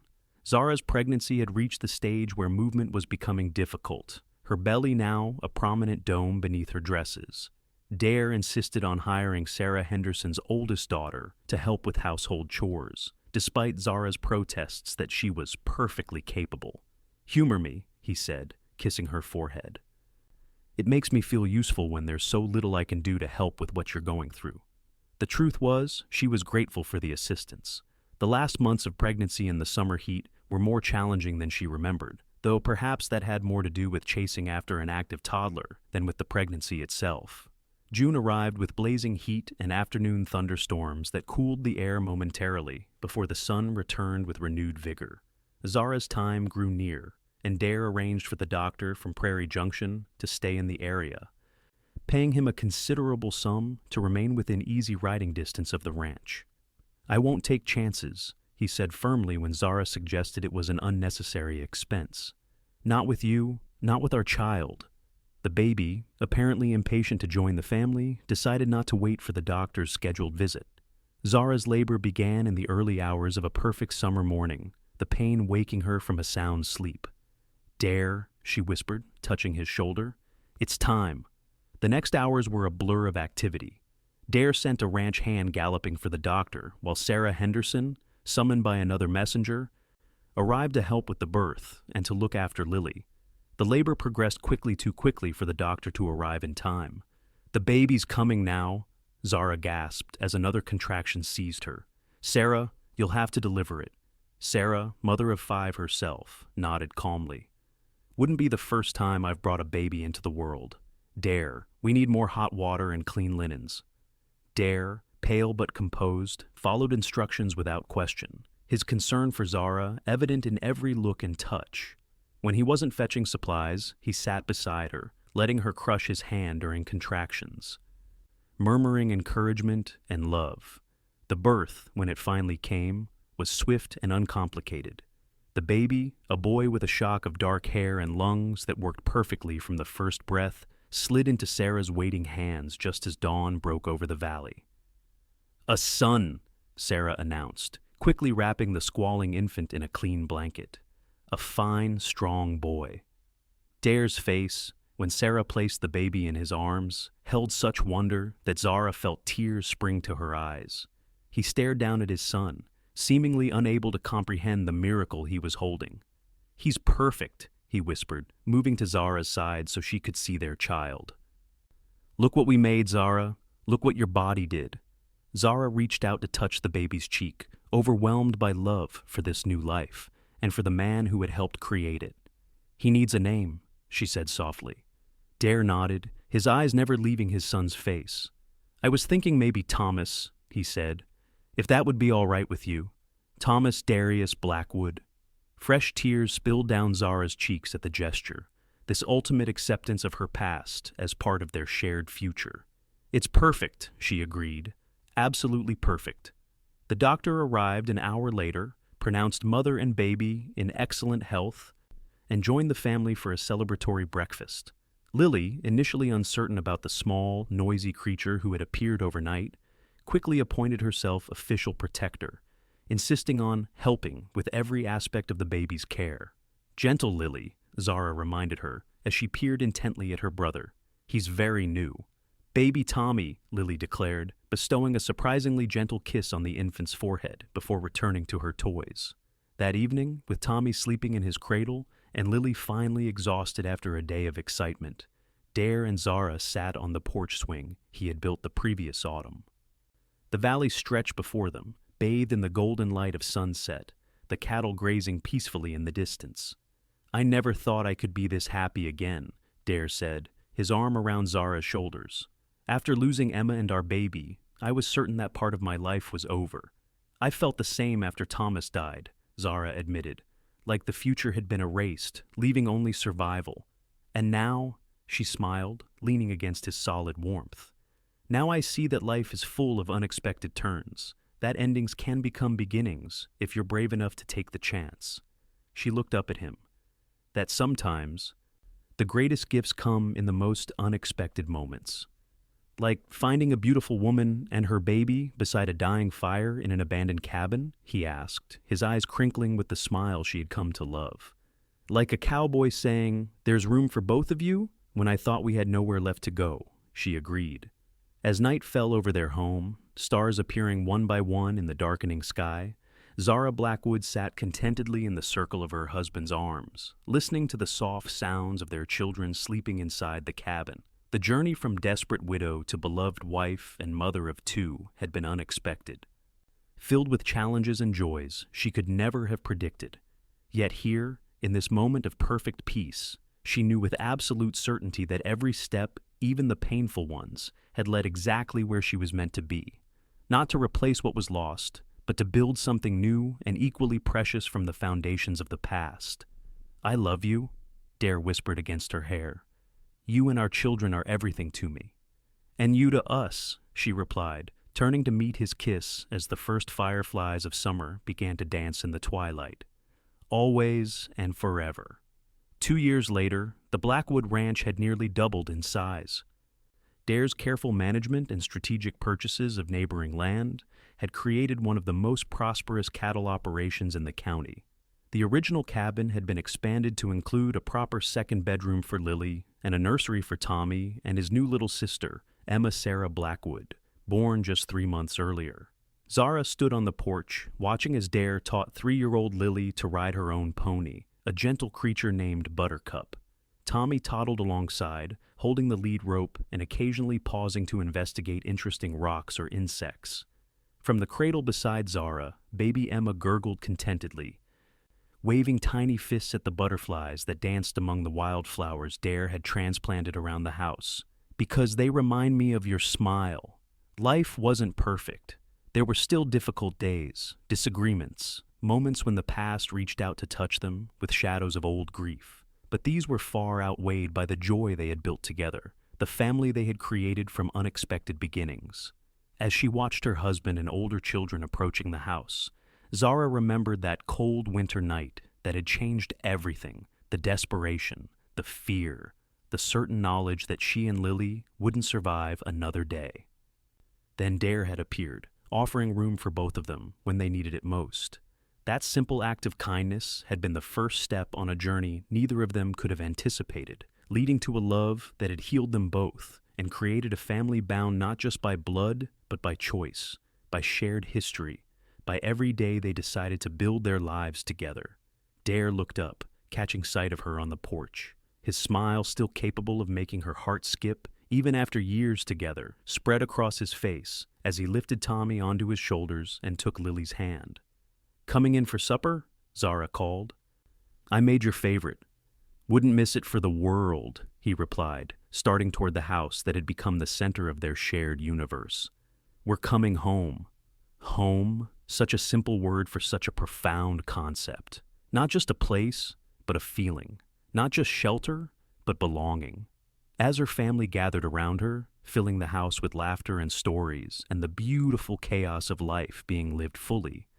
Zara's pregnancy had reached the stage where movement was becoming difficult, her belly now a prominent dome beneath her dresses. Dare insisted on hiring Sarah Henderson's oldest daughter to help with household chores, despite Zara's protests that she was perfectly capable. "Humor me," he said, kissing her forehead. "It makes me feel useful when there's so little I can do to help with what you're going through." The truth was, she was grateful for the assistance. The last months of pregnancy in the summer heat were more challenging than she remembered, though perhaps that had more to do with chasing after an active toddler than with the pregnancy itself. June arrived with blazing heat and afternoon thunderstorms that cooled the air momentarily before the sun returned with renewed vigor. Zara's time grew near, and Dare arranged for the doctor from Prairie Junction to stay in the area, paying him a considerable sum to remain within easy riding distance of the ranch. "I won't take chances," he said firmly when Zara suggested it was an unnecessary expense. "Not with you, not with our child." The baby, apparently impatient to join the family, decided not to wait for the doctor's scheduled visit. Zara's labor began in the early hours of a perfect summer morning, the pain waking her from a sound sleep. "Dare," she whispered, touching his shoulder. "It's time." The next hours were a blur of activity. Dare sent a ranch hand galloping for the doctor, while Sarah Henderson, summoned by another messenger, arrived to help with the birth and to look after Lily. The labor progressed too quickly for the doctor to arrive in time. "The baby's coming now," Zara gasped as another contraction seized her. "Sarah, you'll have to deliver it." Sarah, mother of 5 herself, nodded calmly. "Wouldn't be the first time I've brought a baby into the world. Dare, we need more hot water and clean linens." Dare, pale but composed, followed instructions without question, his concern for Zara evident in every look and touch. When he wasn't fetching supplies, he sat beside her, letting her crush his hand during contractions, murmuring encouragement and love. The birth, when it finally came, was swift and uncomplicated. The baby, a boy with a shock of dark hair and lungs that worked perfectly from the first breath, slid into Sarah's waiting hands just as dawn broke over the valley. "A son," Sarah announced, quickly wrapping the squalling infant in a clean blanket. A fine, strong boy. Dare's face, when Sarah placed the baby in his arms, held such wonder that Zara felt tears spring to her eyes. He stared down at his son, seemingly unable to comprehend the miracle he was holding. "He's perfect," he whispered, moving to Zara's side so she could see their child. "Look what we made, Zara. Look what your body did." Zara reached out to touch the baby's cheek, overwhelmed by love for this new life, and for the man who had helped create it. "He needs a name," she said softly. Dare nodded, his eyes never leaving his son's face. "I was thinking maybe Thomas," he said, "if that would be all right with you. Thomas Darius Blackwood." Fresh tears spilled down Zara's cheeks at the gesture, this ultimate acceptance of her past as part of their shared future. "It's perfect," she agreed. "Absolutely perfect." The doctor arrived an hour later, pronounced mother and baby in excellent health, and joined the family for a celebratory breakfast. Lily, initially uncertain about the small, noisy creature who had appeared overnight, quickly appointed herself official protector, insisting on helping with every aspect of the baby's care. "Gentle Lily," Zara reminded her as she peered intently at her brother. "He's very new." "Baby Tommy," Lily declared, bestowing a surprisingly gentle kiss on the infant's forehead before returning to her toys. That evening, with Tommy sleeping in his cradle and Lily finally exhausted after a day of excitement, Dare and Zara sat on the porch swing he had built the previous autumn. The valley stretched before them, bathed in the golden light of sunset, the cattle grazing peacefully in the distance. "I never thought I could be this happy again," Dare said, his arm around Zara's shoulders. "After losing Emma and our baby, I was certain that part of my life was over. I felt the same after Thomas died," Zara admitted, like the future had been erased, leaving only survival. "And now," she smiled, leaning against his solid warmth, "now I see that life is full of unexpected turns, that endings can become beginnings if you're brave enough to take the chance." She looked up at him. "That sometimes the greatest gifts come in the most unexpected moments." "Like finding a beautiful woman and her baby beside a dying fire in an abandoned cabin?" he asked, his eyes crinkling with the smile she had come to love. "Like a cowboy saying, 'There's room for both of you,' when I thought we had nowhere left to go," she agreed. As night fell over their home, stars appearing one by one in the darkening sky, Zara Blackwood sat contentedly in the circle of her husband's arms, listening to the soft sounds of their children sleeping inside the cabin. The journey from desperate widow to beloved wife and mother of 2 had been unexpected, filled with challenges and joys she could never have predicted. Yet here, in this moment of perfect peace, she knew with absolute certainty that every step, even the painful ones, had led exactly where she was meant to be, not to replace what was lost, but to build something new and equally precious from the foundations of the past. "I love you," Dare whispered against her hair. "You and our children are everything to me." "And you to us," she replied, turning to meet his kiss as the first fireflies of summer began to dance in the twilight. "Always and forever." 2 years later, the Blackwood Ranch had nearly doubled in size. Dare's careful management and strategic purchases of neighboring land had created one of the most prosperous cattle operations in the county. The original cabin had been expanded to include a proper second bedroom for Lily and a nursery for Tommy and his new little sister, Emma Sarah Blackwood, born just 3 months earlier. Zara stood on the porch, watching as Dare taught 3-year-old Lily to ride her own pony, a gentle creature named Buttercup. Tommy toddled alongside, holding the lead rope and occasionally pausing to investigate interesting rocks or insects. From the cradle beside Zara, baby Emma gurgled contentedly, waving tiny fists at the butterflies that danced among the wildflowers Dare had transplanted around the house. "Because they remind me of your smile." Life wasn't perfect. There were still difficult days, disagreements, moments when the past reached out to touch them with shadows of old grief. But these were far outweighed by the joy they had built together, the family they had created from unexpected beginnings. As she watched her husband and older children approaching the house, Zara remembered that cold winter night that had changed everything, the desperation, the fear, the certain knowledge that she and Lily wouldn't survive another day. Then Dare had appeared, offering room for both of them when they needed it most. That simple act of kindness had been the first step on a journey neither of them could have anticipated, leading to a love that had healed them both and created a family bound not just by blood, but by choice, by shared history, by every day they decided to build their lives together. Dare looked up, catching sight of her on the porch, his smile still capable of making her heart skip, even after years together, spread across his face as he lifted Tommy onto his shoulders and took Lily's hand. "Coming in for supper?" Zara called. "I made your favorite. Wouldn't miss it for the world," he replied, starting toward the house that had become the center of their shared universe. "We're coming home." Home, such a simple word for such a profound concept. Not just a place, but a feeling. Not just shelter, but belonging. As her family gathered around her, filling the house with laughter and stories and the beautiful chaos of life being lived fully,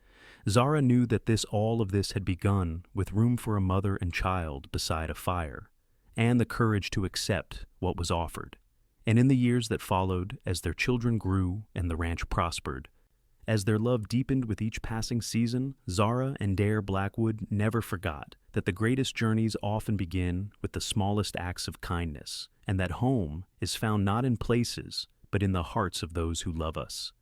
Zara knew that all of this had begun with room for a mother and child beside a fire, and the courage to accept what was offered. And in the years that followed, as their children grew and the ranch prospered, as their love deepened with each passing season, Zara and Dare Blackwood never forgot that the greatest journeys often begin with the smallest acts of kindness, and that home is found not in places, but in the hearts of those who love us.